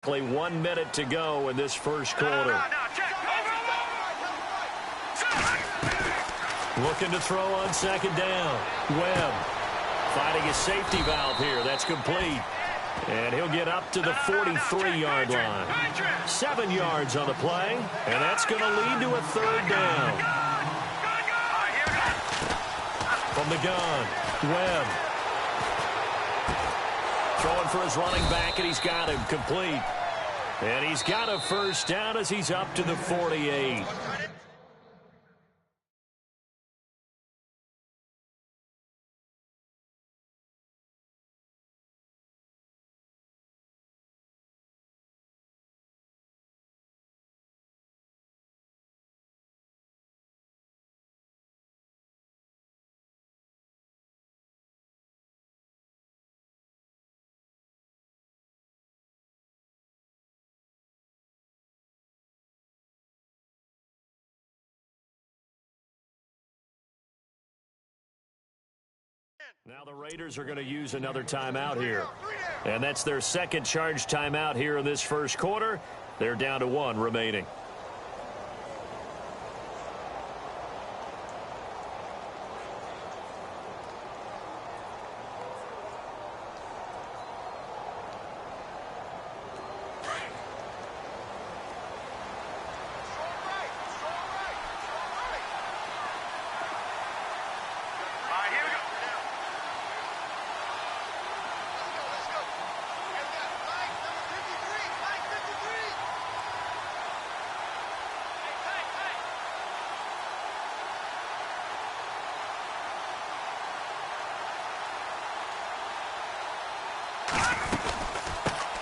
Only 1 minute to go in this first quarter. Looking to throw on second down. Webb finding his safety valve here. That's complete. And he'll get up to the 43-yard line. 7 yards on the play, and that's going to lead to a third down. From the gun, Webb. Throwing for his running back, and he's got him complete. And he's got a first down as he's up to the 48. Now the Raiders are going to use another timeout here. And that's their second charge timeout here in this first quarter. They're down to 1 remaining.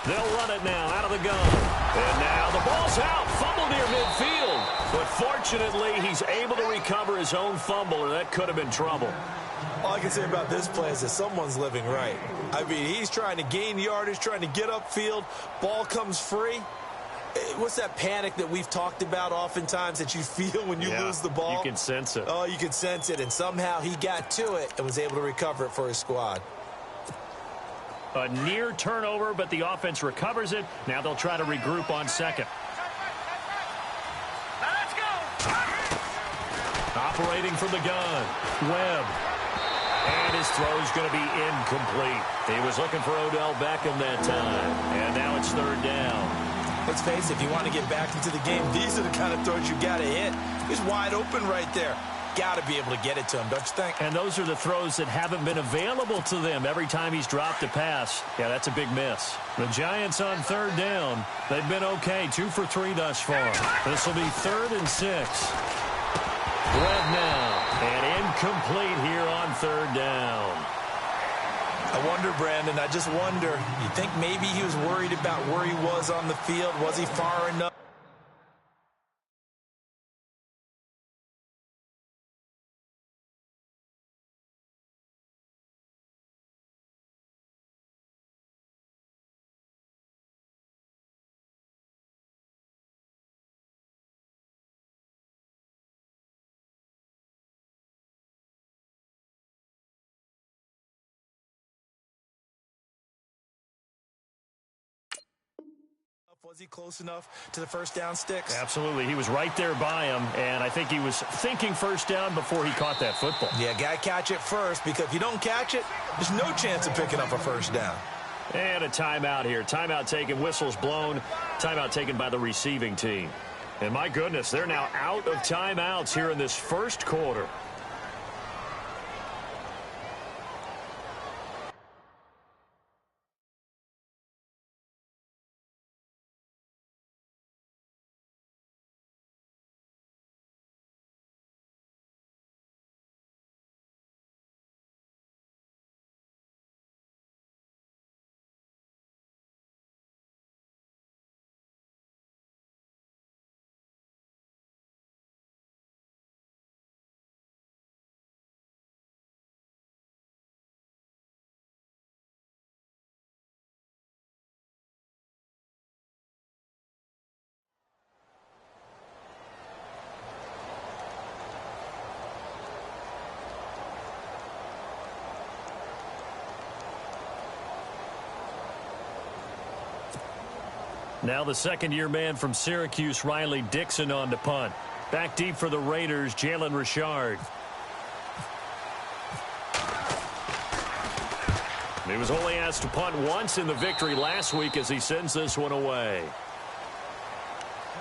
They'll run it now out of the gun. And now the ball's out. Fumble near midfield. But fortunately, he's able to recover his own fumble, or that could have been trouble. All I can say about this play is that someone's living right. I mean, he's trying to gain yardage, trying to get upfield. Ball comes free. What's that panic that we've talked about oftentimes that you feel when you lose the ball? You can sense it. Oh, you can sense it. And somehow he got to it and was able to recover it for his squad. A near turnover, but the offense recovers it. Now they'll try to regroup on second. Now let's go. Operating from the gun, Webb. And his throw's going to be incomplete. He was looking for Odell Beckham that time. And now it's third down. Let's face it, if you want to get back into the game, these are the kind of throws you got to hit. He's wide open right there. Got to be able to get it to him, don't you think? And those are the throws that haven't been available to them every time he's dropped a pass. Yeah, that's a big miss. The Giants on third down. They've been okay, 2 for 3 thus far. This will be 3rd and 6. Webb now, and incomplete here on third down. I wonder, Brandon, I just wonder, you think maybe he was worried about where he was on the field? Was he far enough? Was he close enough to the first down sticks? Absolutely. He was right there by him, and I think he was thinking first down before he caught that football. Yeah, got to catch it first, because if you don't catch it, there's no chance of picking up a first down. And a timeout here. Timeout taken, whistles blown. Timeout taken by the receiving team. And my goodness, they're now out of timeouts here in this first quarter. Now the second-year man from Syracuse, Riley Dixon, on to punt. Back deep for the Raiders, Jalen Richard. He was only asked to punt once in the victory last week as he sends this one away.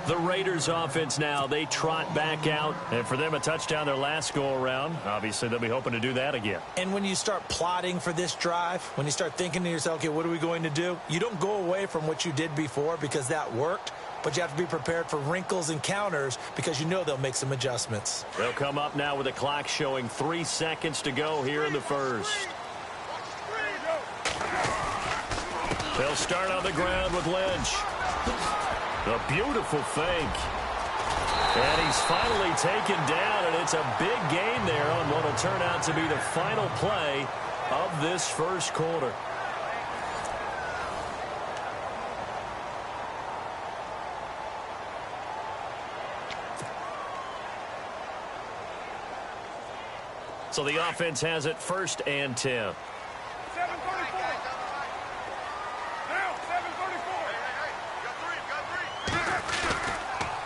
The Raiders offense now, they trot back out. And for them, a touchdown their last go-around. Obviously, they'll be hoping to do that again. And when you start plotting for this drive, when you start thinking to yourself, okay, what are we going to do? You don't go away from what you did before because that worked. But you have to be prepared for wrinkles and counters because you know they'll make some adjustments. They'll come up now with the clock showing 3 seconds to go here in the first. They'll start on the ground with Lynch. A beautiful fake. And he's finally taken down, and it's a big gain there on what will turn out to be the final play of this first quarter. So the offense has it 1st and 10.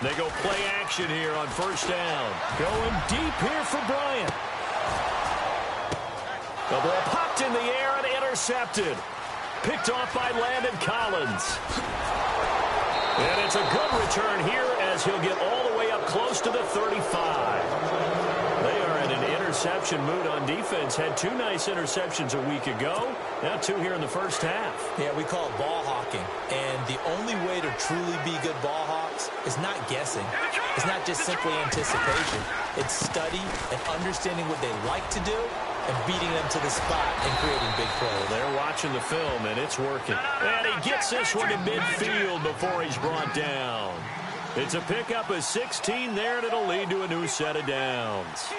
They go play action here on 1st down. Going deep here for Bryant. The ball popped in the air and intercepted. Picked off by Landon Collins. And it's a good return here as he'll get all the way up close to the 35. They are in an interception mood on defense. Had 2 nice interceptions a week ago. Now 2 here in the first half. Yeah, we call it ball hawking. And the only way to truly be good ball hawks is not guessing. It's not just simply anticipation. It's study and understanding what they like to do and beating them to the spot and creating big plays. They're watching the film, and it's working. And he gets this one to midfield before he's brought down. It's a pickup of 16 there, and it'll lead to a new set of downs.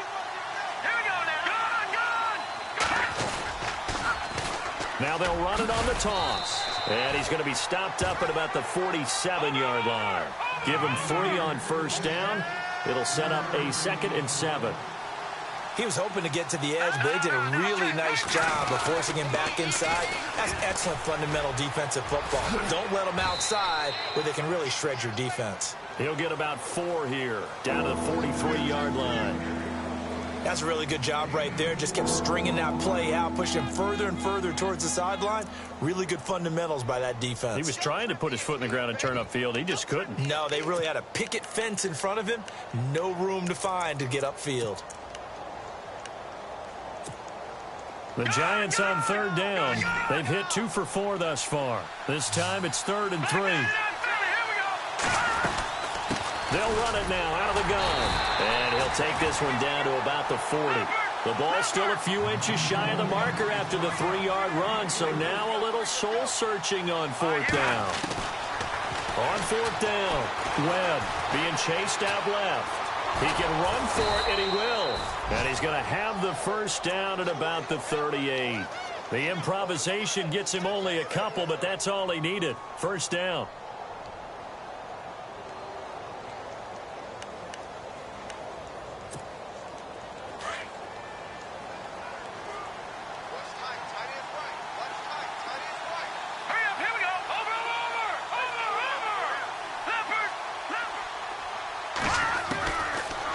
Now they'll run it on the toss. And he's going to be stopped up at about the 47-yard line. Give him 3 on 1st down. It'll set up a 2nd and 7. He was hoping to get to the edge, but they did a really nice job of forcing him back inside. That's excellent fundamental defensive football. Don't let him outside where they can really shred your defense. He'll get about 4 here, down to the 43-yard line. That's a really good job right there. Just kept stringing that play out, pushing him further and further towards the sideline. Really good fundamentals by that defense. He was trying to put his foot in the ground and turn upfield. He just couldn't. No, they really had a picket fence in front of him. No room to find to get upfield. The Giants on 3rd down. They've hit 2 for 4 thus far. This time it's 3rd and 3. They'll run it now out of the gun. And he'll take this one down to about the 40. The ball's still a few inches shy of the marker after the 3-yard run. So now a little soul searching on 4th down. On 4th down, Webb being chased out left. He can run for it, and he will. And he's going to have the 1st down at about the 38. The improvisation gets him only a couple, but that's all he needed. 1st down.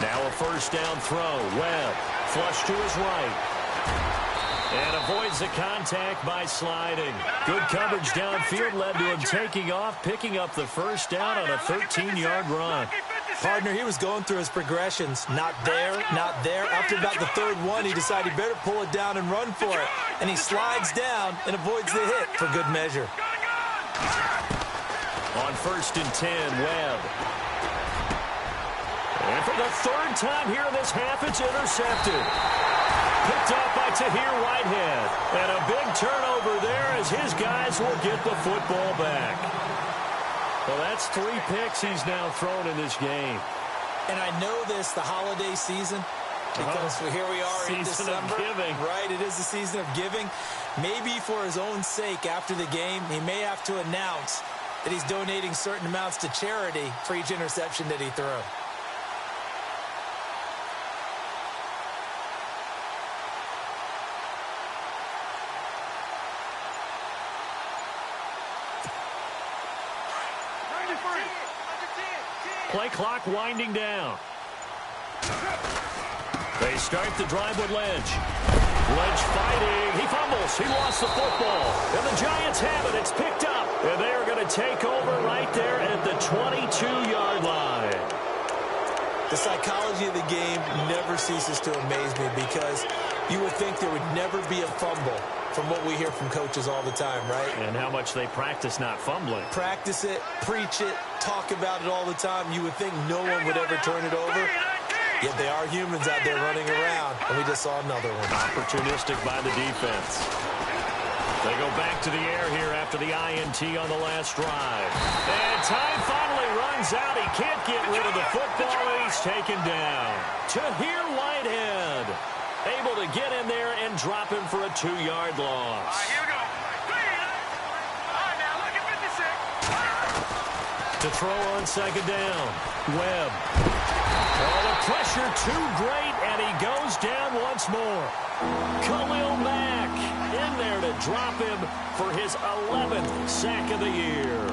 Now a 1st down throw. Webb flush to his right. And avoids the contact by sliding. Good coverage downfield led to him taking off, picking up the 1st down on a 13-yard run. Partner, he was going through his progressions. Not there, not there. After about the 3rd one, he decided he better pull it down and run for it. And he slides down and avoids the hit for good measure. On 1st and 10, Webb. And for the 3rd time here in this half, it's intercepted. Picked off by Tahir Whitehead. And a big turnover there as his guys will get the football back. Well, that's 3 picks he's now thrown in this game. And I know this, the holiday season, because here we are in December. Season of giving. Right, it is the season of giving. Maybe for his own sake after the game, he may have to announce that he's donating certain amounts to charity for each interception that he threw. Play clock winding down. They start the drive with Lynch. Lynch fighting. He fumbles. He lost the football. And the Giants have it. It's picked up. And they are going to take over right there at the 22-yard line. The psychology of the game never ceases to amaze me because you would think there would never be a fumble from what we hear from coaches all the time, right? And how much they practice not fumbling. Practice it, preach it, talk about it all the time. You would think no one would ever turn it over. Yet they are humans out there running around, and we just saw another one. Opportunistic by the defense. They go back to the air here after the INT on the last drive. And time finally runs out. He can't get rid of the football, and he's taken down. Tahir Whitehead able to get in there and drop him for a 2-yard loss. All right, here we go. All right, now look at 56. To throw on second down, Webb. Oh, the pressure too great, and he goes down once more. Khalil Mack in there to drop him for his 11th sack of the year.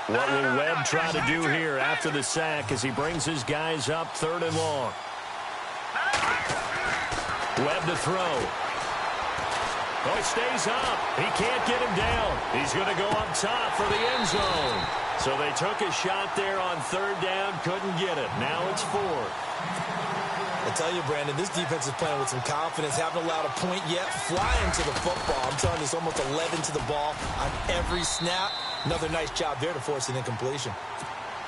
What will Webb try to do here after the sack as he brings his guys up 3rd and long? Webb to throw. Oh, he stays up. He can't get him down. He's going to go up top for the end zone. So they took a shot there on 3rd down, couldn't get it. Now it's 4th. I tell you, Brandon, this defense is playing with some confidence. Haven't allowed a point yet. Flying to the football. I'm telling you, it's almost 11 to the ball on every snap. Another nice job there to force an incompletion.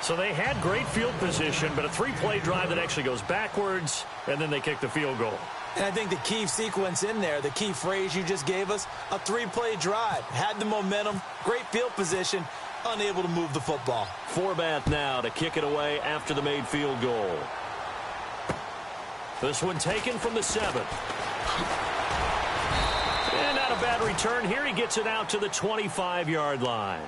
So they had great field position, but a 3-play drive that actually goes backwards, and then they kick the field goal. And I think the key sequence in there, the key phrase you just gave us, a 3-play drive. Had the momentum, great field position, unable to move the football. Forbath now to kick it away after the made field goal. This one taken from the 7. And not a bad return here. He gets it out to the 25-yard line.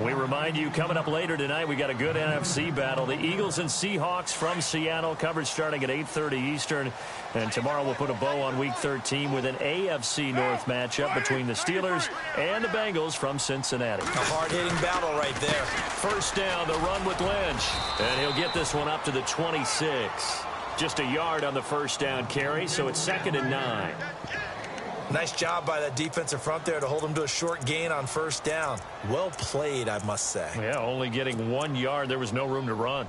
We remind you, coming up later tonight, we got a good NFC battle. The Eagles and Seahawks from Seattle, coverage starting at 8:30 Eastern. And tomorrow we'll put a bow on Week 13 with an AFC North matchup between the Steelers and the Bengals from Cincinnati. A hard-hitting battle right there. 1st down, the run with Lynch. And he'll get this one up to the 26. Just a yard on the 1st down carry, so it's 2nd and 9. Nice job by that defensive front there to hold him to a short gain on 1st down. Well played, I must say. Yeah, only getting 1 yard. There was no room to run.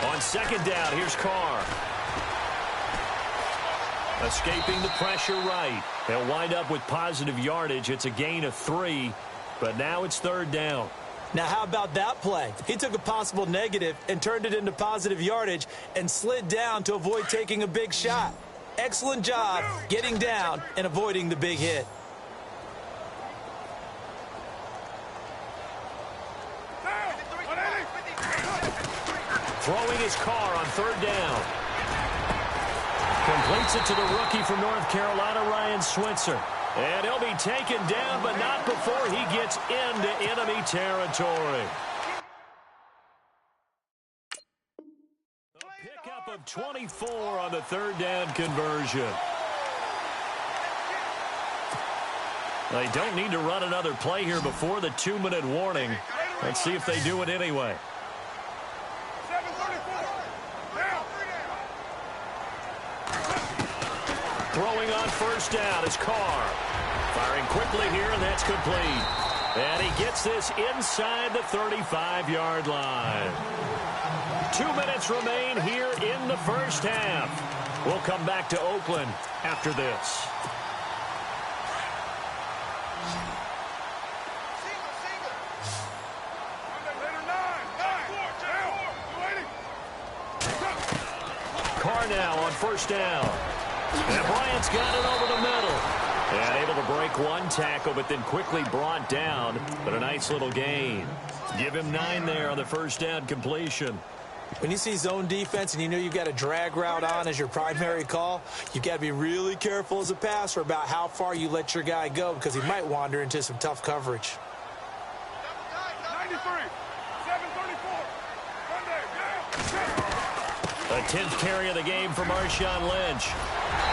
On 2nd down, here's Carr. Escaping the pressure right. They'll wind up with positive yardage. It's a gain of 3, but now it's 3rd down. Now, how about that play? He took a possible negative and turned it into positive yardage and slid down to avoid taking a big shot. Excellent job getting down and avoiding the big hit. Throwing his Carr on 3rd down. Completes it to the rookie from North Carolina, Ryan Switzer. And he'll be taken down, but not before he gets into enemy territory. A pickup of 24 on the 3rd down conversion. They don't need to run another play here before the 2-minute warning. Let's see if they do it anyway. Throwing on 1st down is Carr. Firing quickly here, and that's complete. And he gets this inside the 35-yard line. 2 minutes remain here in the 1st half. We'll come back to Oakland after this. Carr now on 1st down. And Bryant's got it over the middle. And able to break one tackle, but then quickly brought down. But a nice little gain. Give him 9 there on the first down completion. When you see zone defense and you know you've got a drag route on as your primary call, you've got to be really careful as a passer about how far you let your guy go because he might wander into some tough coverage. 93, 734. A 10th carry of the game for Marshawn Lynch.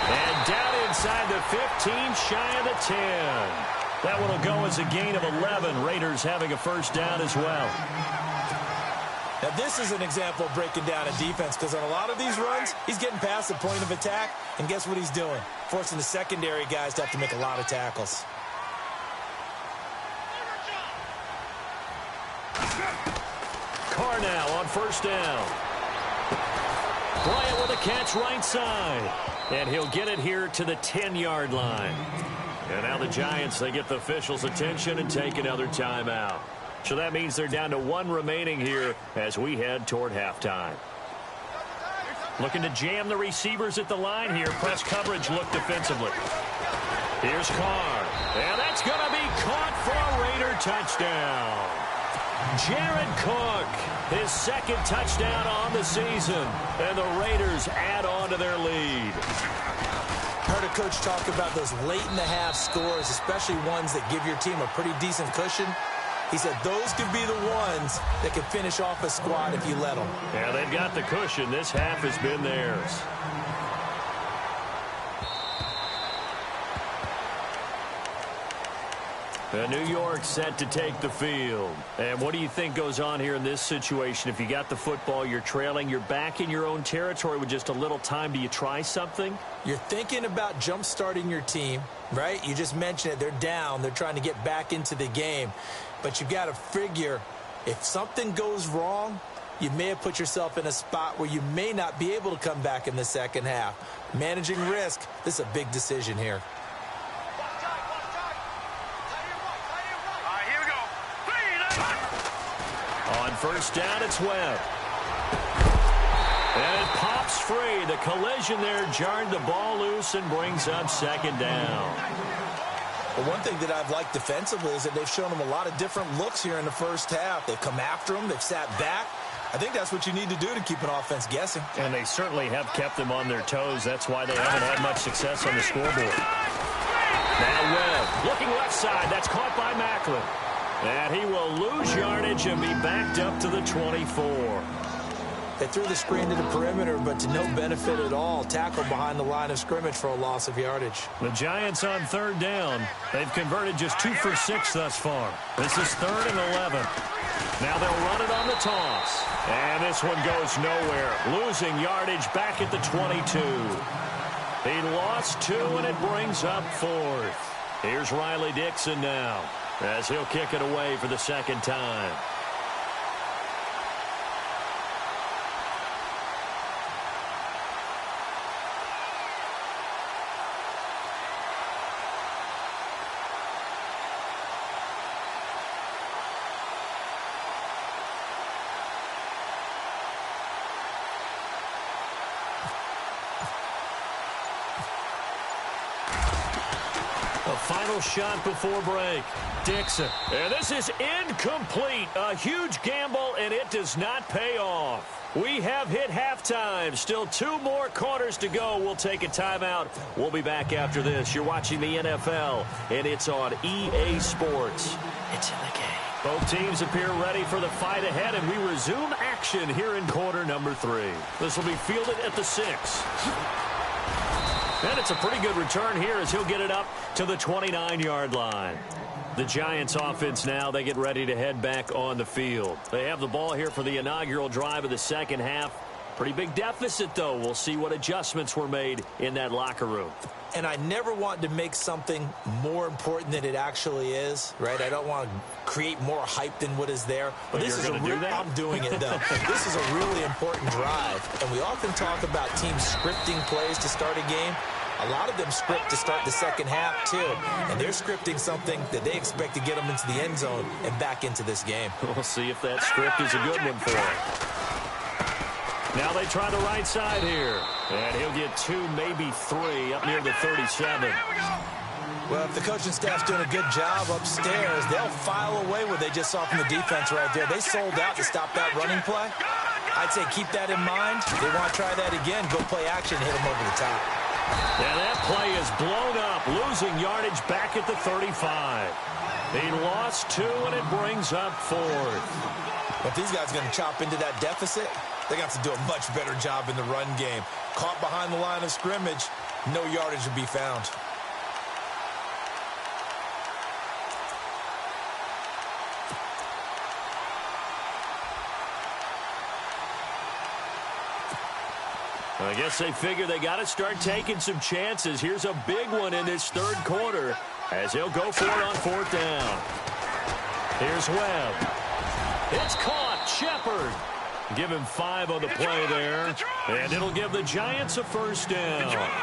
And down inside the 15, shy of the 10. That one will go as a gain of 11. Raiders having a first down as well. Now, this is an example of breaking down a defense because on a lot of these runs, he's getting past the point of attack, and guess what he's doing? Forcing the secondary guys to have to make a lot of tackles. Carr now on first down. Bryant with a catch right side. And he'll get it here to the 10-yard line. And now the Giants, they get the officials' attention and take another timeout. So that means they're down to 1 remaining here as we head toward halftime. Looking to jam the receivers at the line here. Press coverage look defensively. Here's Carr. And that's going to be caught for a Raider touchdown. Jared Cook, his 2nd touchdown on the season. And the Raiders add on to their lead. Heard a coach talk about those late-in-the-half scores, especially ones that give your team a pretty decent cushion. He said those could be the ones that can finish off a squad if you let them. Yeah, they've got the cushion. This half has been theirs. New York set to take the field. And what do you think goes on here in this situation? If you got the football, you're trailing, you're back in your own territory with just a little time. Do you try something? You're thinking about jump-starting your team, right? You just mentioned it. They're down. They're trying to get back into the game. But you've got to figure if something goes wrong, you may have put yourself in a spot where you may not be able to come back in the second half. Managing risk, this is a big decision here. On first down, it's Webb. And it pops free. The collision there jarred the ball loose and brings up 2nd down. Well, one thing that I've liked defensively is that they've shown them a lot of different looks here in the first half. They've come after them. They've sat back. I think that's what you need to do to keep an offense guessing. And they certainly have kept them on their toes. That's why they haven't had much success on the scoreboard. Now Webb looking left side. That's caught by Macklin. And he will lose yardage and be backed up to the 24. They threw the screen to the perimeter, but to no benefit at all. Tackled behind the line of scrimmage for a loss of yardage. The Giants on 3rd down. They've converted just 2 for 6 thus far. This is 3rd and 11. Now they'll run it on the toss. And this one goes nowhere. Losing yardage back at the 22. He lost 2, and it brings up 4th. Here's Riley Dixon now as he'll kick it away for the 2nd time. Final shot before break. Dixon. And this is incomplete. A huge gamble, and it does not pay off. We have hit halftime. Still 2 more quarters to go. We'll take a timeout. We'll be back after this. You're watching the NFL, and it's on EA Sports. It's in the game. Both teams appear ready for the fight ahead, and we resume action here in quarter number 3. This will be fielded at the 6. And it's a pretty good return here as he'll get it up to the 29-yard line. The Giants offense now, they get ready to head back on the field. They have the ball here for the inaugural drive of the 2nd half. Pretty big deficit, though. We'll see what adjustments were made in that locker room. And I never want to make something more important than it actually is, right? I don't want to create more hype than what is there. But this is I'm doing it, though. This is a really important drive. And we often talk about teams scripting plays to start a game. A lot of them script to start the 2nd half, too. And they're scripting something that they expect to get them into the end zone and back into this game. We'll see if that script is a good one for them. Now they try the right side here. And he'll get 2, maybe 3, up near the 37. Well, if the coaching staff's doing a good job upstairs, they'll file away what they just saw from the defense right there. They sold out to stop that running play. I'd say keep that in mind. If they want to try that again, go play action and hit them over the top. And that play is blown up, losing yardage back at the 35. He lost 2, and it brings up 4th. If these guys are going to chop into that deficit, they're going to have to do a much better job in the run game. Caught behind the line of scrimmage, no yardage to be found. I guess they figure they got to start taking some chances. Here's a big one in this third quarter as he'll go for it on 4th down. Here's Webb. It's caught. Shepard. Give him 5 on the play there. And it'll give the Giants a 1st down.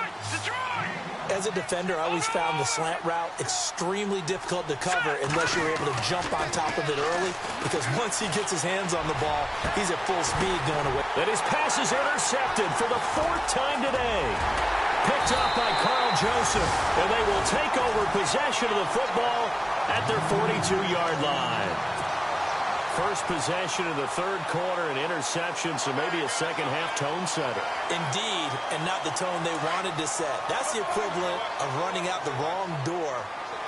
As a defender, I always found the slant route extremely difficult to cover unless you're able to jump on top of it early, because once he gets his hands on the ball, he's at full speed going away. And his pass is intercepted for the 4th time today. Picked up by Carl Joseph, and they will take over possession of the football at their 42-yard line. First possession of the third quarter, an interception, so maybe a second-half tone setter. Indeed, and not the tone they wanted to set. That's the equivalent of running out the wrong door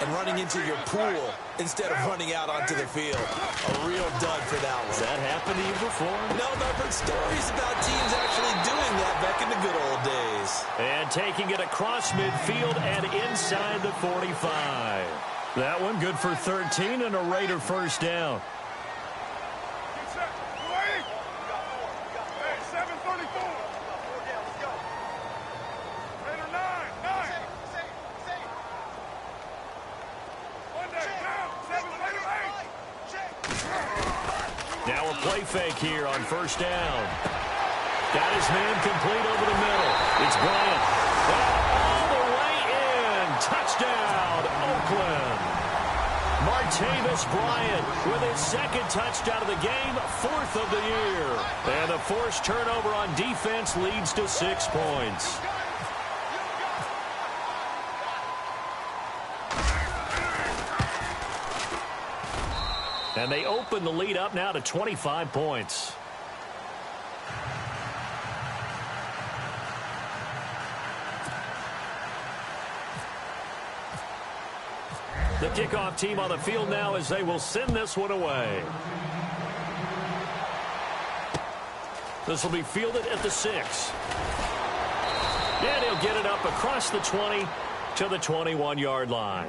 and running into your pool instead of running out onto the field. A real dud for that one. Has that happened to you before? No, but I've heard stories about teams actually doing that back in the good old days. And taking it across midfield and inside the 45. That one good for 13 and a Raider 1st down. Now a play fake here on 1st down. Got his man complete over the middle. It's Bryant. All the way in. Touchdown, Oakland. Martavis Bryant with his 2nd touchdown of the game, 4th of the year. And the forced turnover on defense leads to 6 points. And they open the lead up now to 25 points. The kickoff team on the field now as they will send this one away. This will be fielded at the 6. And he'll get it up across the 20 to the 21-yard line.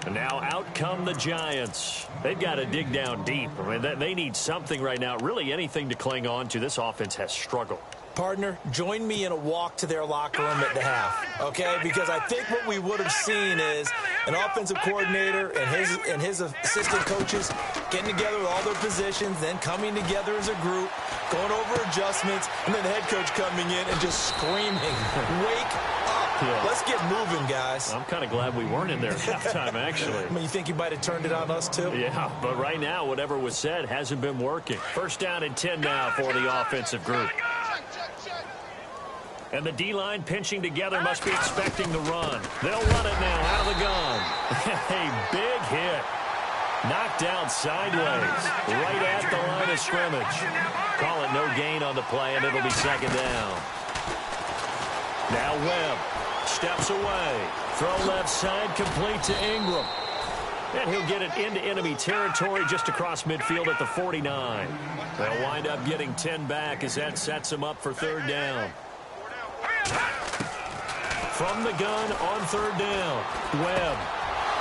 And now out come the Giants. They've got to dig down deep. I mean, they need something right now, really anything to cling on to. This offense has struggled. Partner, join me in a walk to their locker room at the half, okay? Because I think what we would have seen is an offensive coordinator and his assistant coaches getting together with all their positions, then coming together as a group, going over adjustments, and then the head coach coming in and just screaming, wake up. Yeah. Let's get moving, guys. I'm kind of glad we weren't in there at halftime, actually. I mean, you think you might have turned it on us, too? Yeah, but right now, whatever was said hasn't been working. 1st down and 10 now for the offensive group. And the D-line pinching together must be expecting the run. They'll run it now out of the gun. A big hit. Knocked down sideways, right at the line of scrimmage. Call it no gain on the play, and it'll be 2nd down. Now Webb steps away. Throw left side, complete to Ingram. And he'll get it into enemy territory just across midfield at the 49. They'll wind up getting 10 back as that sets them up for 3rd down. From the gun on 3rd down, Webb.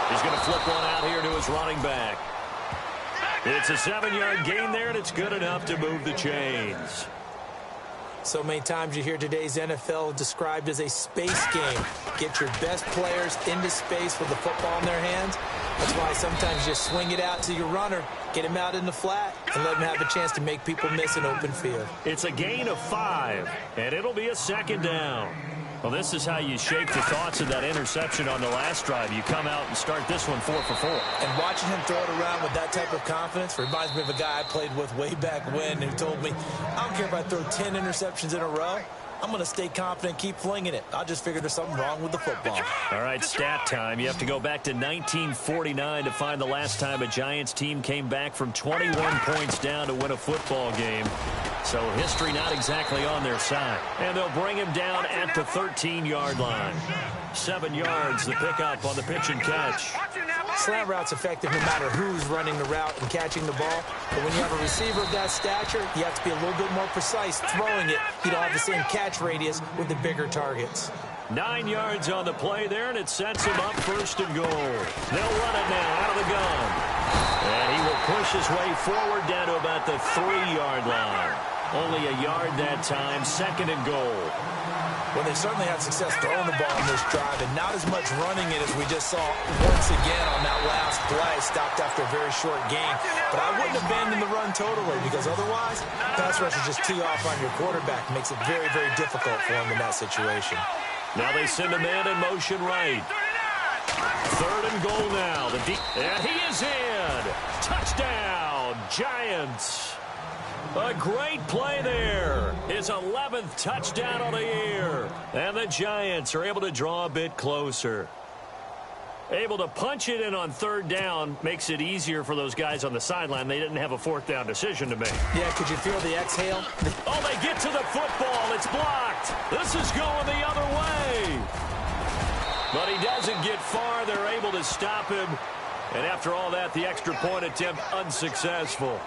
He's going to flip one out here to his running back. It's a 7-yard gain there, and it's good enough to move the chains. So many times you hear today's NFL described as a space game. Get your best players into space with the football in their hands. That's why sometimes you swing it out to your runner, get him out in the flat, and let him have a chance to make people miss an open field. It's a gain of 5, and it'll be a 2nd down. Well, this is how you shake the thoughts of that interception on the last drive. You come out and start this one 4 for 4. And watching him throw it around with that type of confidence reminds me of a guy I played with way back when who told me, I don't care if I throw 10 interceptions in a row. I'm going to stay confident, keep flinging it. I just figured there's something wrong with the football. All right, stat time. You have to go back to 1949 to find the last time a Giants team came back from 21 points down to win a football game. So history not exactly on their side. And they'll bring him down at the 13-yard line. 7 yards, the pickup on the pitch and catch. Slant route's effective no matter who's running the route and catching the ball. But when you have a receiver of that stature, you have to be a little bit more precise throwing it. You don't have the same catch radius with the bigger targets. 9 yards on the play there, and it sets him up 1st and goal. They'll run it now out of the gun. And he will push his way forward down to about the 3-yard line. Only a yard that time, 2nd and goal. Well, they certainly had success throwing the ball in this drive, and not as much running it as we just saw once again on that last play. Stopped after a very short game. But I wouldn't abandon the run totally, because otherwise, pass rush is just tee off on your quarterback. It makes it very, very difficult for him in that situation. Now they send a man in motion right. 3rd and goal now. And he is in. Touchdown, Giants. A great play there. His 11th touchdown of the year. And the Giants are able to draw a bit closer. Able to punch it in on 3rd down makes it easier for those guys on the sideline. They didn't have a 4th down decision to make. Yeah, could you feel the exhale? Oh, they get to the football. It's blocked. This is going the other way. But he doesn't get far. They're able to stop him. And after all that, the extra point attempt unsuccessful.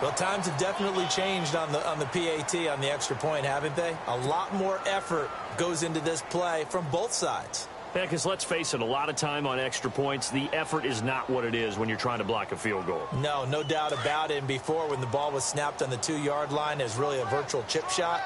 Well, times have definitely changed on the PAT, on the extra point, haven't they? A lot more effort goes into this play from both sides. Yeah, because let's face it, a lot of time on extra points, the effort is not what it is when you're trying to block a field goal. No, no doubt about it. And before, when the ball was snapped on the 2-yard line, it was really a virtual chip shot.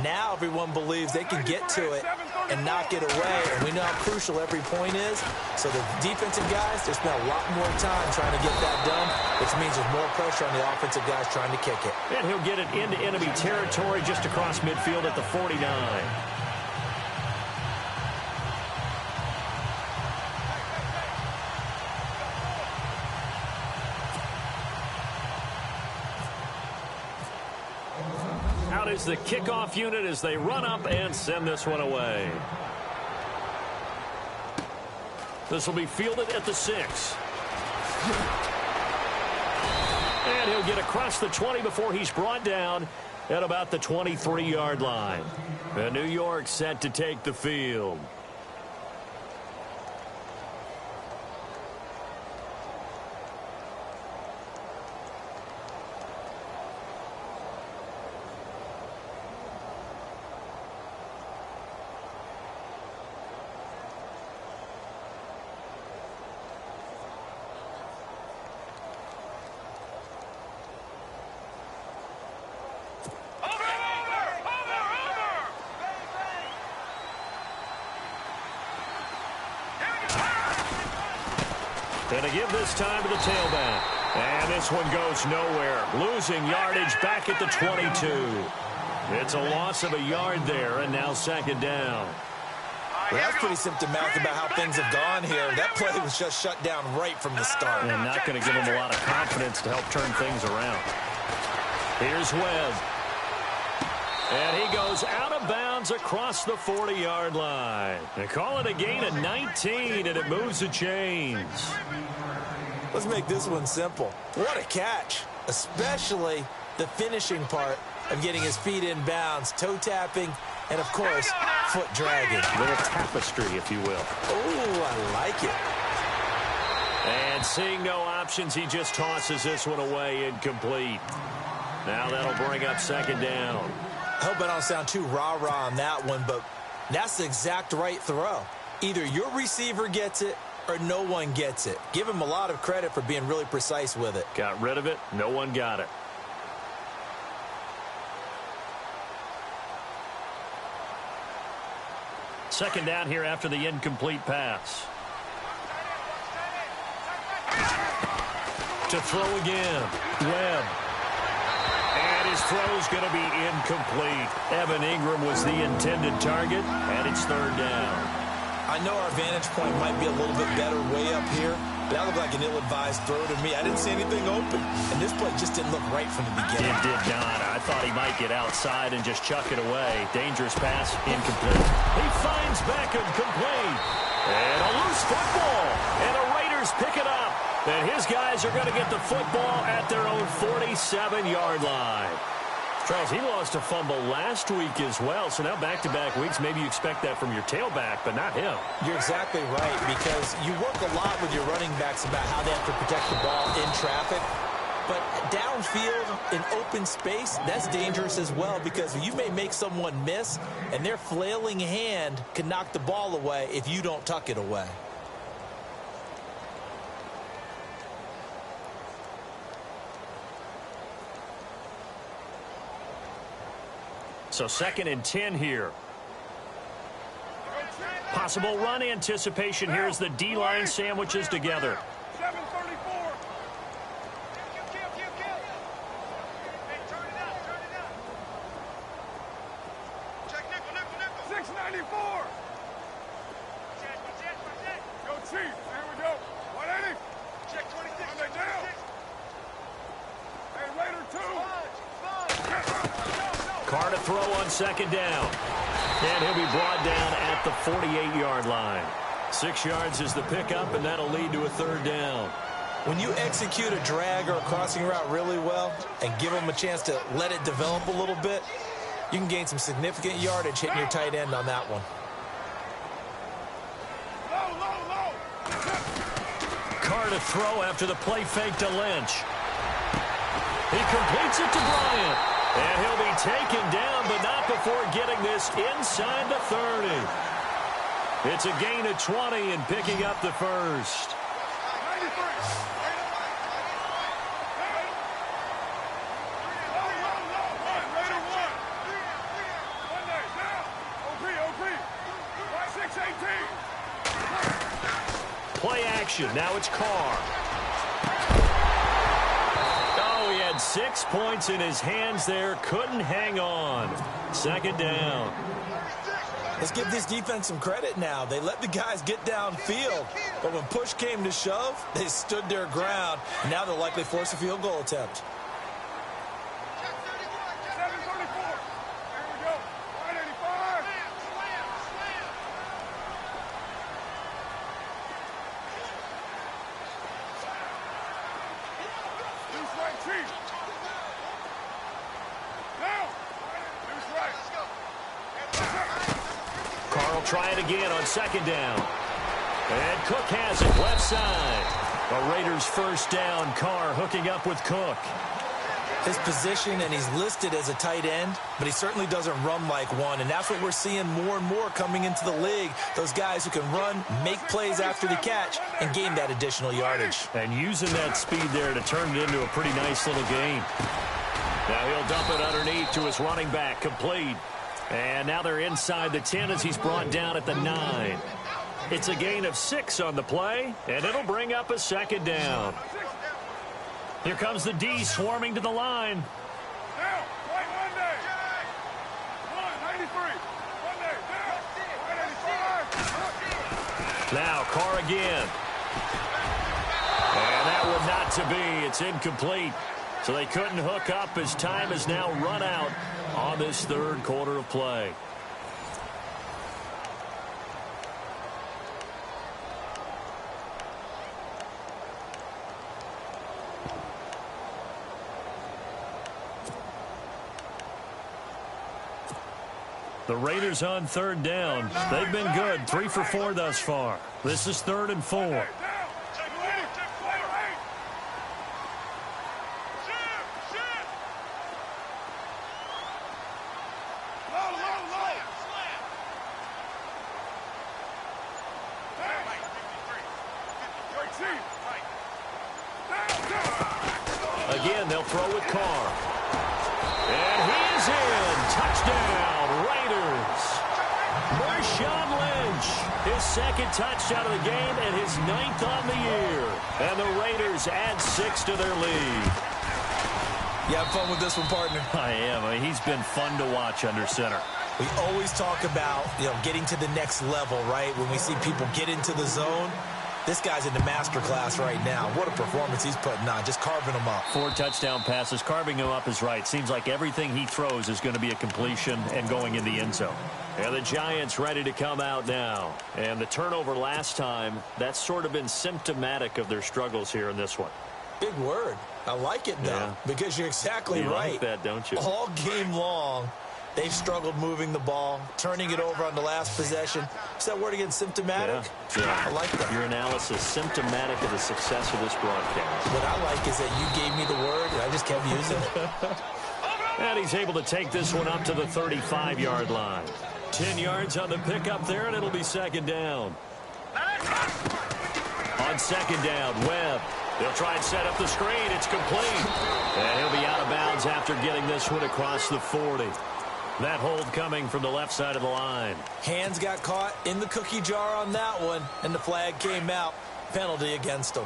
Now everyone believes they can get to it and knock it away, and we know how crucial every point is. So the defensive guys, they spend a lot more time trying to get that done, which means there's more pressure on the offensive guys trying to kick it. And he'll get it into enemy territory just across midfield at the 49. Out is the kickoff unit as they run up and send this one away. This will be fielded at the 6. And he'll get across the 20 before he's brought down at about the 23-yard line. And New York set to take the field. And to give this time to the tailback. And this one goes nowhere. Losing yardage back at the 22. It's a loss of a yard there, and now 2nd down. Well, that's pretty symptomatic about how things have gone here. That play was just shut down right from the start. And not going to give him a lot of confidence to help turn things around. Here's Webb. And he goes out of bounds across the 40-yard line. They call it a gain of 19, and it moves the chains. Let's make this one simple. What a catch, especially the finishing part of getting his feet in bounds, toe tapping, and, of course, foot dragging. A little tapestry, if you will. Oh, I like it. And seeing no options, he just tosses this one away, incomplete. Now that'll bring up 2nd down. I hope I don't sound too rah-rah on that one, but that's the exact right throw. Either your receiver gets it or no one gets it. Give him a lot of credit for being really precise with it. Got rid of it. No one got it. Second down here after the incomplete pass. To throw again. Webb. And his throw's going to be incomplete. Evan Ingram was the intended target, and it's 3rd down. I know our vantage point might be a little bit better way up here, That looked like an ill-advised throw to me. I didn't see anything open, and this play just didn't look right from the beginning. It did not. I thought he might get outside and just chuck it away. Dangerous pass, incomplete. He finds Beckham, complete. And a loose football. And the Raiders pick it up. And his guys are going to get the football at their own 47-yard line. Charles, he lost a fumble last week as well, so now back-to-back weeks, maybe you expect that from your tailback, but not him. You're exactly right, because you work a lot with your running backs about how they have to protect the ball in traffic. But downfield, in open space, that's dangerous as well, because you may make someone miss, and their flailing hand can knock the ball away if you don't tuck it away. So 2nd and 10 here. Possible run anticipation here as the D-line sandwiches together. 734. Hey, turn it up. Check nickel. 694. Go Chiefs. Here we go. 180. Check 26. Monday down. Hey, Raider 2. Carr to throw on 2nd down. And he'll be brought down at the 48-yard line. 6 yards is the pickup, and that'll lead to a 3rd down. When you execute a drag or a crossing route really well and give them a chance to let it develop a little bit, you can gain some significant yardage hitting your tight end on that one. Low. Carr to throw after the play fake to Lynch. He completes it to Bryant. And he'll be taken down, but not before getting this inside the 30. It's a gain of 20 and picking up the first. 93. Raider 1. Monday down. OP. 618. Play action. Now it's Carr. He had 6 points in his hands there. Couldn't hang on. 2nd down. Let's give this defense some credit now. They let the guys get downfield, but when push came to shove, they stood their ground. Now they'll likely force a field goal attempt. 734. Here we go. 185. Loose right, Chief. Now. Loose right. Let's go. Carr will try it again on 2nd down. And Cook has it left side. The Raiders 1st down. Carr hooking up with Cook. His position, and he's listed as a tight end, but he certainly doesn't run like one, and that's what we're seeing more and more coming into the league. Those guys who can run, make plays after the catch, and gain that additional yardage. And using that speed there to turn it into a pretty nice little game. Now he'll dump it underneath to his running back, complete. And now they're inside the 10 as he's brought down at the 9. It's a gain of 6 on the play, and it'll bring up a 2nd down. Here comes the D swarming to the line. Now, right Monday. 193. Monday, down. 185. Now Carr again. And that one not to be. It's incomplete. So they couldn't hook up as time has now run out on this 3rd quarter of play. The Raiders on 3rd down. They've been good. 3 for 4 thus far. This is 3rd and 4. Again, they'll throw with Carr. And he's in. Touchdown, Raiders. Marshawn Lynch, his 2nd touchdown of the game and his 9th on the year. And the Raiders add 6 to their lead. You have fun with this one, partner? I am. I mean, he's been fun to watch under center. We always talk about, getting to the next level, right? When we see people get into the zone, This guy's in the master class right now. What a performance he's putting on, just carving them up. 4 touchdown passes. Carving him up is right. Seems like everything he throws is going to be a completion and going in the end zone. And the Giants ready to come out now. And the turnover last time, that's sort of been symptomatic of their struggles here in this one. Big word. I like it, though, because you're exactly right. You like that, don't you? All game long, they've struggled moving the ball, turning it over on the last possession. Is that word again, symptomatic? Yeah. I like that. Your analysis, symptomatic of the success of this broadcast. What I like is that you gave me the word, and I just kept using it. And he's able to take this one up to the 35-yard line. 10 yards on the pickup there, and it'll be second down. On second down, Webb. They'll try and set up the screen. It's complete. And he'll be out of bounds after getting this one across the 40. That hold coming from the left side of the line. Hands got caught in the cookie jar on that one, and the flag came out. Penalty against them.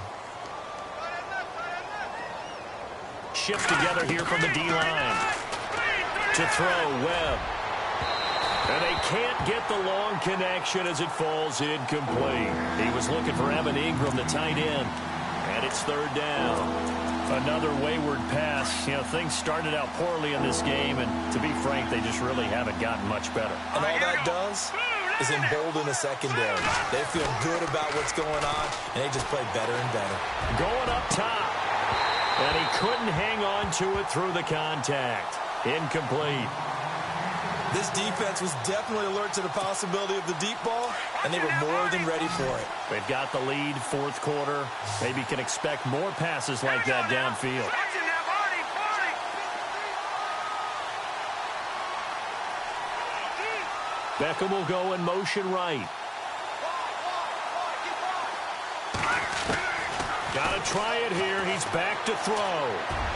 Shift together here from the D-line. To throw, Webb. And they can't get the long connection as it falls incomplete. He was looking for Evan Ingram, the tight end. And it's third down. Another wayward pass. You know, things started out poorly in this game, and to be frank, they just really haven't gotten much better. And all that does is embolden the secondary. They feel good about what's going on, and they just play better and better. Going up top. And he couldn't hang on to it through the contact. Incomplete. This defense was definitely alert to the possibility of the deep ball, and they were more than ready for it. They've got the lead, fourth quarter. Maybe can expect more passes like that downfield. Beckham will go in motion right. Got to try it here. He's back to throw.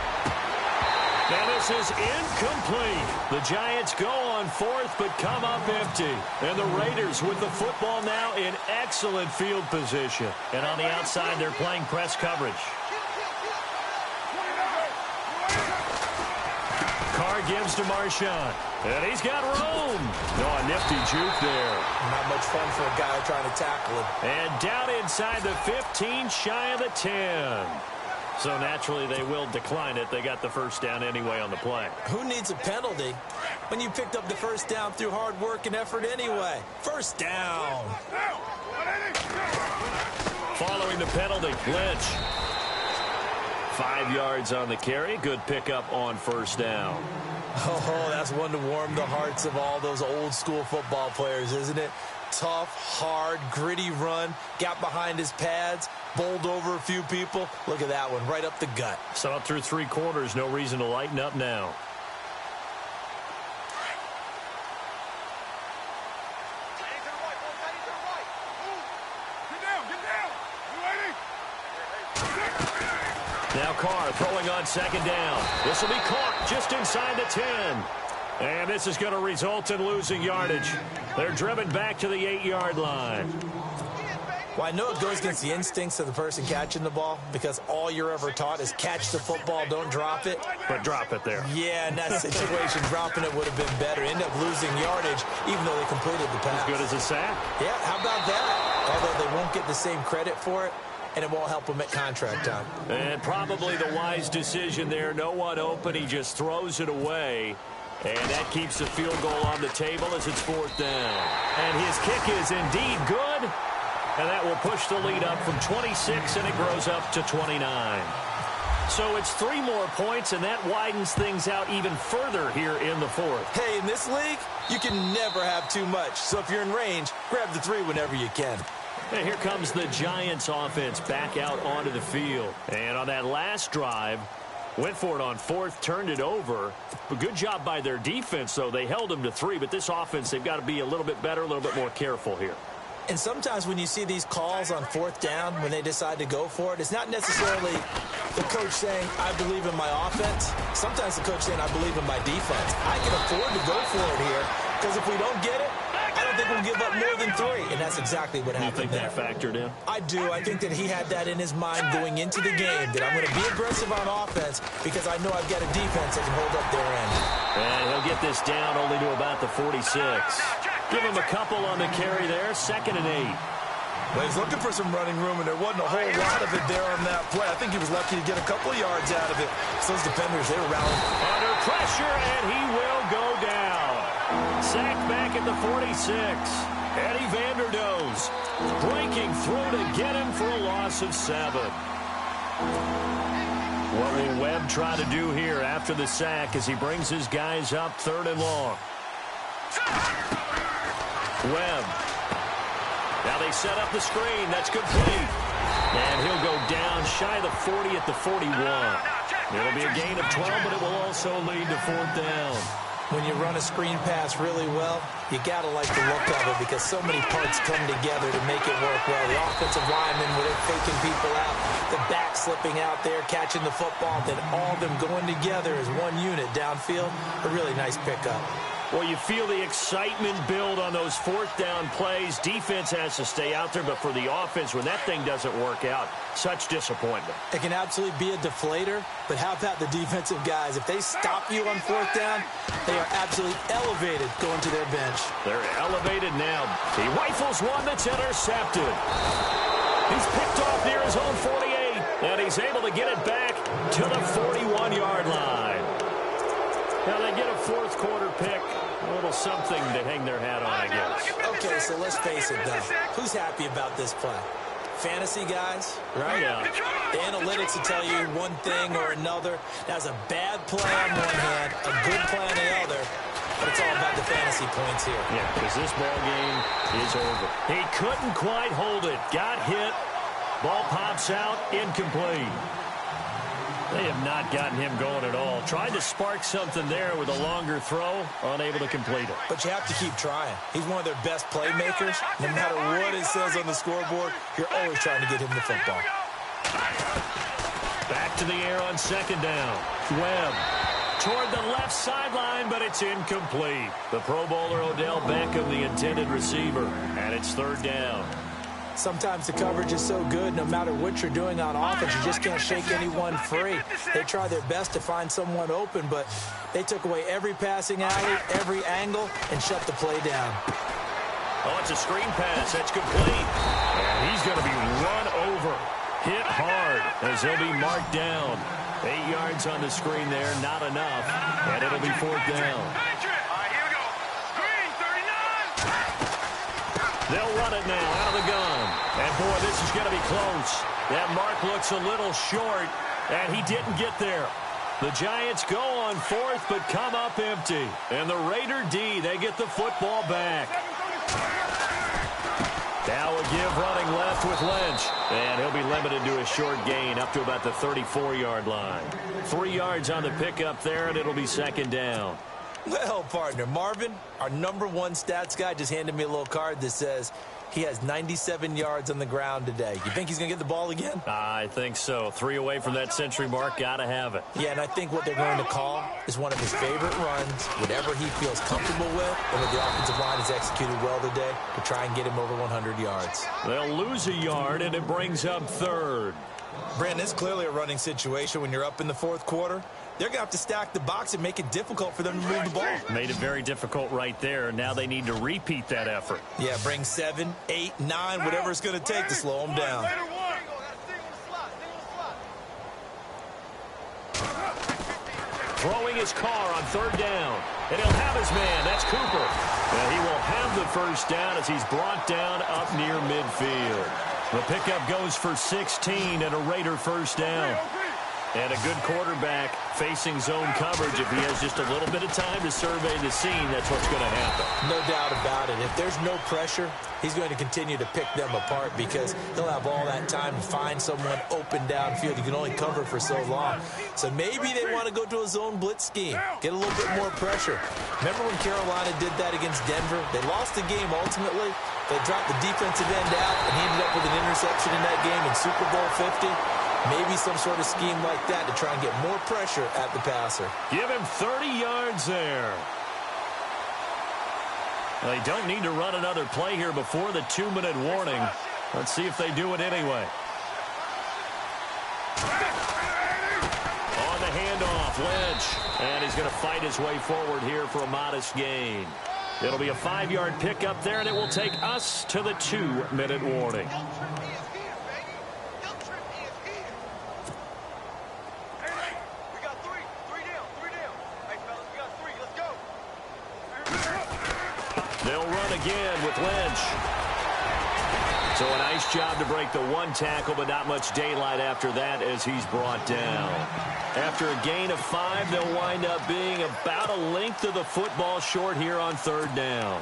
And this is incomplete. The Giants go on fourth, but come up empty. And the Raiders with the football now in excellent field position. And on the outside, they're playing press coverage. Carr gives to Marshawn. And he's got room. No, a nifty juke there. Not much fun for a guy trying to tackle him. And down inside the 15, shy of the 10. So naturally, they will decline it. They got the first down anyway on the play. Who needs a penalty when you picked up the first down through hard work and effort anyway? First down. Following the penalty, Lynch. 5 yards on the carry. Good pickup on first down. Oh, that's one to warm the hearts of all those old school football players, isn't it? Tough, hard, gritty run. Got behind his pads. Bowled over a few people. Look at that one, right up the gut. So up through 3 quarters, no reason to lighten up now. Now Carr throwing on second down. This will be caught just inside the 10. And this is going to result in losing yardage. They're driven back to the 8-yard line. Well, I know it goes against the instincts of the person catching the ball because all you're ever taught is catch the football, don't drop it. But drop it there. Yeah, in that situation, dropping it would have been better. End up losing yardage even though they completed the pass. As good as a sack. Yeah, how about that? Although they won't get the same credit for it, and it won't help them at contract time. And probably the wise decision there. No one open. He just throws it away. And that keeps the field goal on the table as it's fourth down. And his kick is indeed good. And that will push the lead up from 26, and it grows up to 29. So it's 3 more points, and that widens things out even further here in the fourth. Hey, in this league, you can never have too much. So if you're in range, grab the 3 whenever you can. And here comes the Giants offense back out onto the field. And on that last drive, went for it on fourth, turned it over. A good job by their defense, though. They held them to 3, but this offense, they've got to be a little bit better, a little bit more careful here. And sometimes when you see these calls on fourth down, when they decide to go for it, it's not necessarily the coach saying, I believe in my offense. Sometimes the coach saying, I believe in my defense. I can afford to go for it here because if we don't get it, I don't think we'll give up more than 3. And that's exactly what happened there. You think that factored in? I do. I think that he had that in his mind going into the game, that I'm going to be aggressive on offense because I know I've got a defense that can hold up their end. And he'll get this down only to about the 46. Give him a couple on the carry there. 2nd and 8. Well, he's looking for some running room, and there wasn't a whole lot of it there on that play. I think he was lucky to get a couple of yards out of it. So those defenders, they were rallying. Under pressure, and he will go down. Sacked back at the 46. Eddie Vanderdoes breaking through to get him for a loss of 7. What will Webb try to do here after the sack as he brings his guys up 3rd and long? Webb. Now they set up the screen. That's complete. And he'll go down shy of the 40 at the 41. It'll be a gain of 12, but it will also lead to 4th down. When you run a screen pass really well, you got to like the look of it because so many parts come together to make it work well. The offensive linemen, where they're faking people out, the back slipping out there, catching the football, then all of them going together as one unit downfield. A really nice pickup. Well, you feel the excitement build on those 4th down plays. Defense has to stay out there, but for the offense, when that thing doesn't work out, such disappointment. It can absolutely be a deflator, but how about the defensive guys? If they stop you on 4th down, they are absolutely elevated going to their bench. They're elevated now. He rifles one that's intercepted. He's picked off near his own 48, and he's able to get it back to the 41-yard line. Now they get a 4th quarter pick. A little something to hang their hat on, I guess. Okay, so let's face it, though. Who's happy about this play? Fantasy guys, right? Yeah. The analytics will tell you one thing or another. That's a bad play on one hand, a good play on the other. But it's all about the fantasy points here. Yeah, because this ball game is over. He couldn't quite hold it. Got hit. Ball pops out. Incomplete. They have not gotten him going at all. Tried to spark something there with a longer throw. Unable to complete it. But you have to keep trying. He's one of their best playmakers. No matter what it says on the scoreboard, you're always trying to get him the football. Back to the air on 2nd down. Webb toward the left sideline, but it's incomplete. The Pro Bowler Odell Beckham, the intended receiver, and it's 3rd down. Sometimes the coverage is so good, no matter what you're doing on offense, you just can't shake anyone free. They try their best to find someone open, but they took away every passing alley, every angle, and shut the play down. Oh, it's a screen pass. That's complete. And he's going to be run over. Hit hard as he'll be marked down. 8 yards on the screen there, not enough. And it'll be 4th down. They'll run it now out of the gun. And, boy, this is going to be close. That mark looks a little short, and he didn't get there. The Giants go on 4th, but come up empty. And the Raider D, they get the football back. Now a give running left with Lynch. And he'll be limited to a short gain up to about the 34-yard line. 3 yards on the pickup there, and it'll be 2nd down. Well, partner, Marvin, our #1 stats guy, just handed me a little card that says he has 97 yards on the ground today. You think he's going to get the ball again? I think so. 3 away from that century mark. Got to have it. Yeah, and I think what they're going to call is one of his favorite runs, whatever he feels comfortable with, and what the offensive line has executed well today to try and get him over 100 yards. They'll lose a yard, and it brings up 3rd. Brandon, it's clearly a running situation when you're up in the 4th quarter. They're going to have to stack the box and make it difficult for them to move the ball. Made it very difficult right there. Now they need to repeat that effort. Yeah, bring 7, 8, 9, whatever it's going to take to slow them down. Throwing his car on 3rd down. And he'll have his man. That's Cooper. And he will have the 1st down as he's brought down up near midfield. The pickup goes for 16 and a Raider 1st down. And a good quarterback facing zone coverage. If he has just a little bit of time to survey the scene, that's what's going to happen. No doubt about it. If there's no pressure, he's going to continue to pick them apart because he'll have all that time to find someone open downfield. You can only cover for so long. So maybe they want to go to a zone blitz scheme, get a little bit more pressure. Remember when Carolina did that against Denver? They lost the game ultimately. They dropped the defensive end out, and he ended up with an interception in that game in Super Bowl 50. Maybe some sort of scheme like that to try and get more pressure at the passer. Give him 30 yards there. They don't need to run another play here before the 2-minute warning. Let's see if they do it anyway. On the handoff, Lynch. And he's going to fight his way forward here for a modest gain. It'll be a 5-yard pickup there, and it will take us to the 2-minute warning. They'll run again with Lynch. So a nice job to break the one tackle, but not much daylight after that as he's brought down. After a gain of 5, they'll wind up being about a length of the football short here on 3rd down.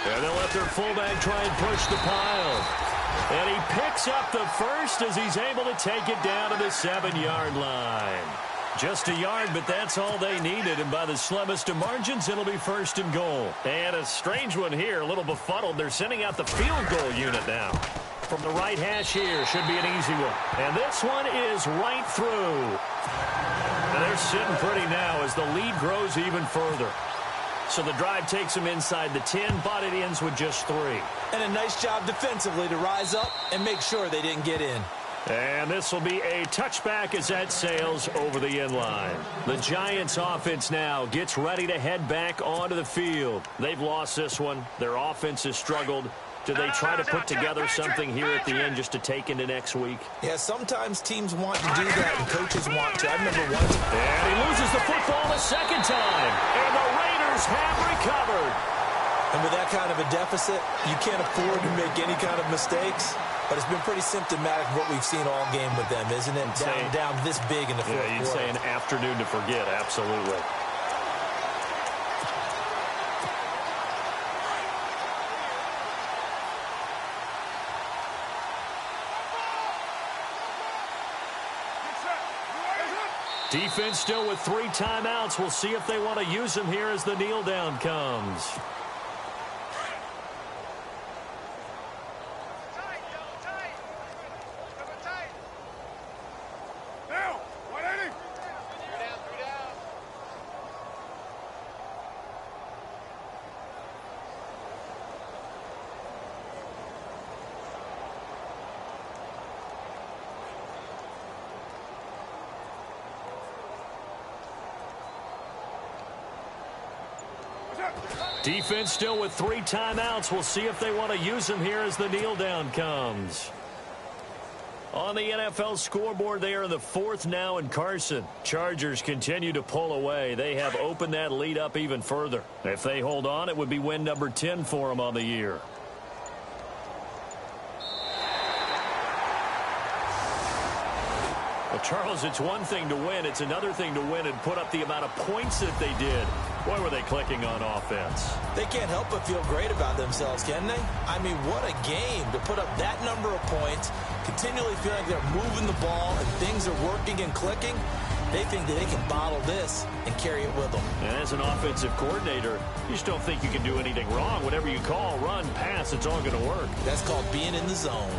And they'll let their fullback try and push the pile. And he picks up the first as he's able to take it down to the 7-yard line. Just a yard, but that's all they needed. And by the slimmest of margins, it'll be 1st and goal. And a strange one here, a little befuddled. They're sending out the field goal unit now. From the right hash here, should be an easy one. And this one is right through. And they're sitting pretty now as the lead grows even further. So the drive takes them inside the 10, but it ends with just 3. And a nice job defensively to rise up and make sure they didn't get in. And this will be a touchback as that sails over the end line. The Giants offense now gets ready to head back onto the field. They've lost this one. Their offense has struggled. Do they try to put together something here at the end just to take into next week? Yeah, sometimes teams want to do that and coaches want to. I remember once. And he loses the football a second time. And the Raiders have recovered. And with that kind of a deficit, you can't afford to make any kind of mistakes. But it's been pretty symptomatic of what we've seen all game with them, isn't it? Down this big in the fourth quarter. Yeah, you'd say an afternoon to forget, absolutely. Defense still with 3 timeouts. We'll see if they want to use them here as the kneel down comes. Defense still with 3 timeouts. We'll see if they want to use them here as the kneel down comes. On the NFL scoreboard, they are in the 4th now in Carson. Chargers continue to pull away. They have opened that lead up even further. If they hold on, it would be win number 10 for them on the year. Well, Charles, it's one thing to win. It's another thing to win and put up the amount of points that they did. Boy, were they clicking on offense. They can't help but feel great about themselves, can they? I mean, what a game to put up that number of points, continually feel like they're moving the ball and things are working and clicking. They think that they can bottle this and carry it with them. And as an offensive coordinator, you just don't think you can do anything wrong. Whatever you call, run, pass, it's all going to work. That's called being in the zone.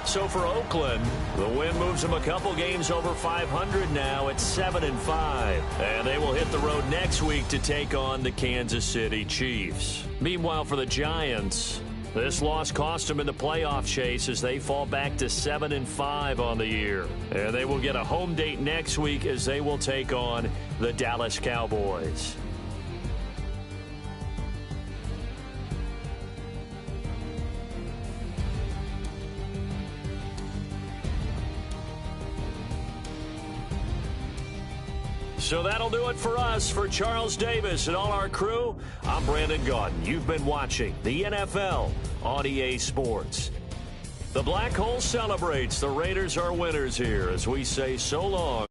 So for Oakland, the win moves them a couple games over 500 now at 7-5. And they will hit the road next week to take on the Kansas City Chiefs. Meanwhile, for the Giants, this loss cost them in the playoff chase as they fall back to 7-5 on the year. And they will get a home date next week as they will take on the Dallas Cowboys. So that'll do it for us. For Charles Davis and all our crew, I'm Brandon Gaudin. You've been watching the NFL on EA Sports. The Black Hole celebrates. The Raiders are winners here as we say so long.